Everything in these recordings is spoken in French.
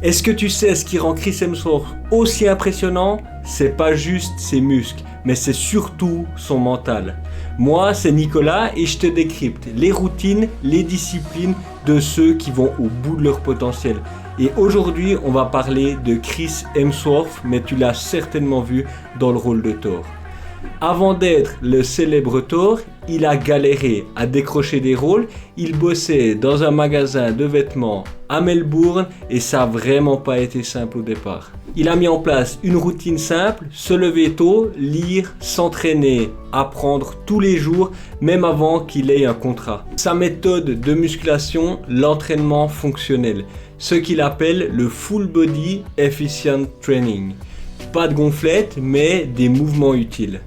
Est-ce que tu sais ce qui rend Chris Hemsworth aussi impressionnant? C'est pas juste ses muscles, mais c'est surtout son mental. Moi, c'est Nicolas et je te décrypte les routines, les disciplines de ceux qui vont au bout de leur potentiel. Et aujourd'hui, on va parler de Chris Hemsworth, mais tu l'as certainement vu dans le rôle de Thor. Avant d'être le célèbre Thor, il a galéré à décrocher des rôles. Il bossait dans un magasin de vêtements à Melbourne et ça n'a vraiment pas été simple au départ. Il a mis en place une routine simple, se lever tôt, lire, s'entraîner, apprendre tous les jours, même avant qu'il ait un contrat. Sa méthode de musculation, l'entraînement fonctionnel, ce qu'il appelle le Full Body Efficient Training. Pas de gonflette, mais des mouvements utiles.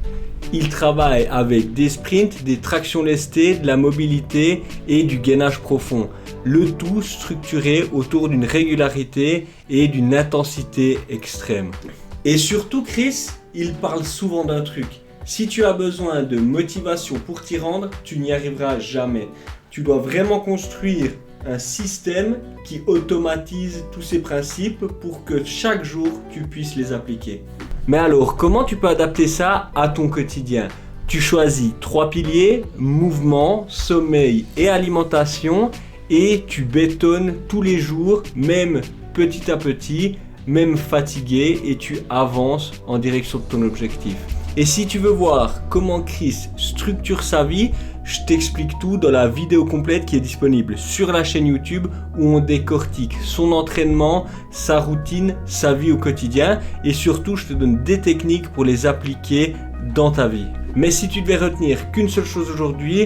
Il travaille avec des sprints, des tractions lestées, de la mobilité et du gainage profond. Le tout structuré autour d'une régularité et d'une intensité extrême. Et surtout Chris, il parle souvent d'un truc. Si tu as besoin de motivation pour t'y rendre, tu n'y arriveras jamais. Tu dois vraiment construire un système qui automatise tous ces principes pour que chaque jour tu puisses les appliquer. Mais alors, comment tu peux adapter ça à ton quotidien? Tu choisis 3 piliers, mouvement, sommeil et alimentation, et tu bétonnes tous les jours, même petit à petit, même fatigué, et tu avances en direction de ton objectif. Et si tu veux voir comment Chris structure sa vie, je t'explique tout dans la vidéo complète qui est disponible sur la chaîne YouTube où on décortique son entraînement, sa routine, sa vie au quotidien et surtout je te donne des techniques pour les appliquer dans ta vie. Mais si tu devais retenir qu'une seule chose aujourd'hui,